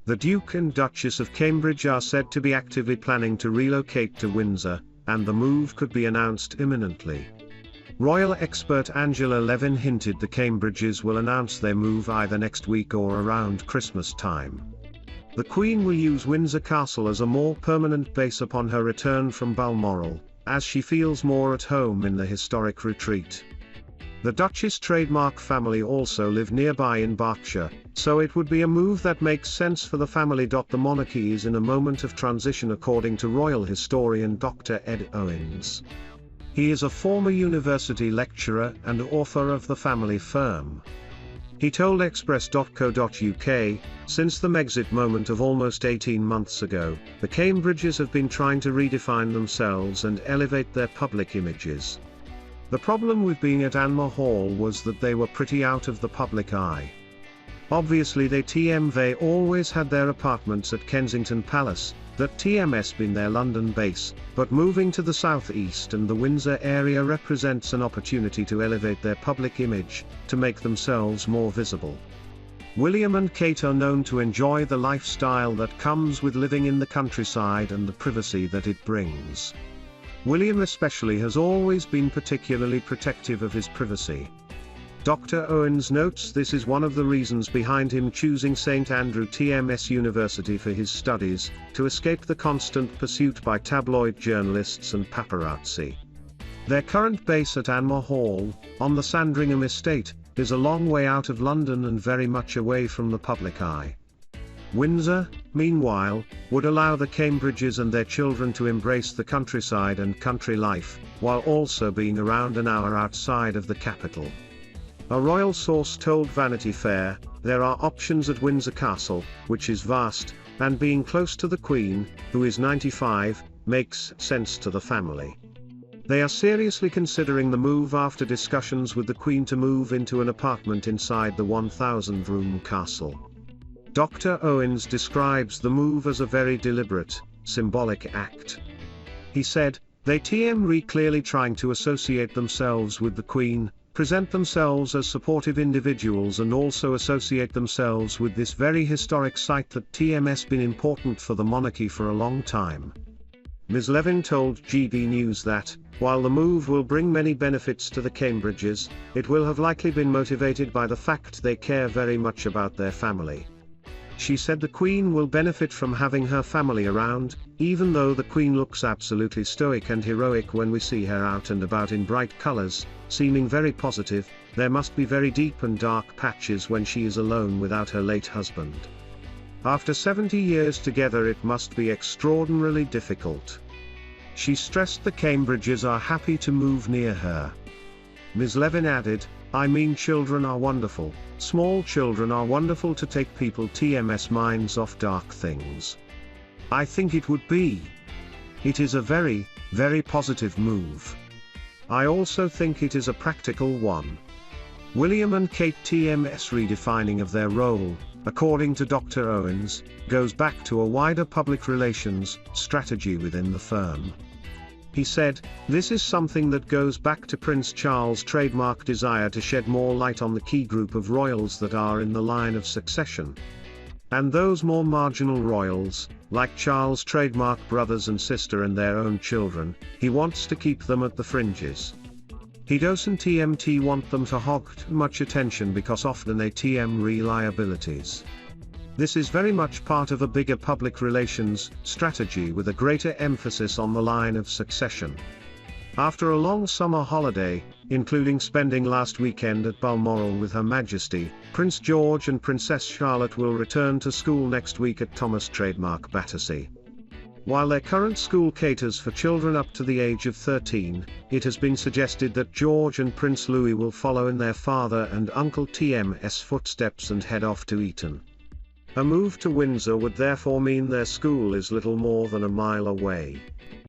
The Duke and Duchess of Cambridge are said to be actively planning to relocate to Windsor, and the move could be announced imminently. Royal expert Angela Levin hinted the Cambridges will announce their move either next week or around Christmas time. The Queen will use Windsor Castle as a more permanent base upon her return from Balmoral, as she feels more at home in the historic retreat. The Duchess trademark family also live nearby in Berkshire, so it would be a move that makes sense for the family. The monarchy is in a moment of transition, according to royal historian Dr Ed Owens. He is a former university lecturer and author of The Family Firm. He told Express.co.uk, since the Megxit moment of almost 18 months ago, the Cambridges have been trying to redefine themselves and elevate their public images. The problem with being at Anmer Hall was that they were pretty out of the public eye. Obviously they always had their apartments at Kensington Palace, that TMS been their London base, but moving to the southeast and the Windsor area represents an opportunity to elevate their public image, to make themselves more visible. William and Kate are known to enjoy the lifestyle that comes with living in the countryside and the privacy that it brings. William especially has always been particularly protective of his privacy. Dr Owens notes this is one of the reasons behind him choosing St Andrew TMS University for his studies, to escape the constant pursuit by tabloid journalists and paparazzi. Their current base at Anmer Hall, on the Sandringham Estate, is a long way out of London and very much away from the public eye. Windsor, meanwhile, would allow the Cambridges and their children to embrace the countryside and country life, while also being around an hour outside of the capital. A royal source told Vanity Fair, there are options at Windsor Castle, which is vast, and being close to the Queen, who is 95, makes sense to the family. They are seriously considering the move after discussions with the Queen to move into an apartment inside the 1,000-room castle. Dr Owens describes the move as a very deliberate, symbolic act. He said, they clearly trying to associate themselves with the Queen, present themselves as supportive individuals and also associate themselves with this very historic site that TMS been important for the monarchy for a long time. Ms Levin told GB News that, while the move will bring many benefits to the Cambridges, it will have likely been motivated by the fact they care very much about their family. She said the Queen will benefit from having her family around, even though the Queen looks absolutely stoic and heroic when we see her out and about in bright colours, seeming very positive, there must be very deep and dark patches when she is alone without her late husband. After 70 years together it must be extraordinarily difficult. She stressed the Cambridges are happy to move near her. Ms Levin added, I mean children are wonderful, small children are wonderful to take people TMS minds off dark things. I think it would be. It is a very, very positive move. I also think it is a practical one. William and Kate TMS redefining of their role, according to Dr Owens, goes back to a wider public relations strategy within the firm. He said, this is something that goes back to Prince Charles' trademark desire to shed more light on the key group of royals that are in the line of succession. And those more marginal royals, like Charles' trademark brothers and sister and their own children, he wants to keep them at the fringes. He doesn't want them to hog too much attention because often they liabilities. This is very much part of a bigger public relations strategy with a greater emphasis on the line of succession. After a long summer holiday, including spending last weekend at Balmoral with Her Majesty, Prince George and Princess Charlotte will return to school next week at Thomas trademark Battersea. While their current school caters for children up to the age of 13, it has been suggested that George and Prince Louis will follow in their father and Uncle TM's footsteps and head off to Eton. A move to Windsor would therefore mean their school is little more than a mile away.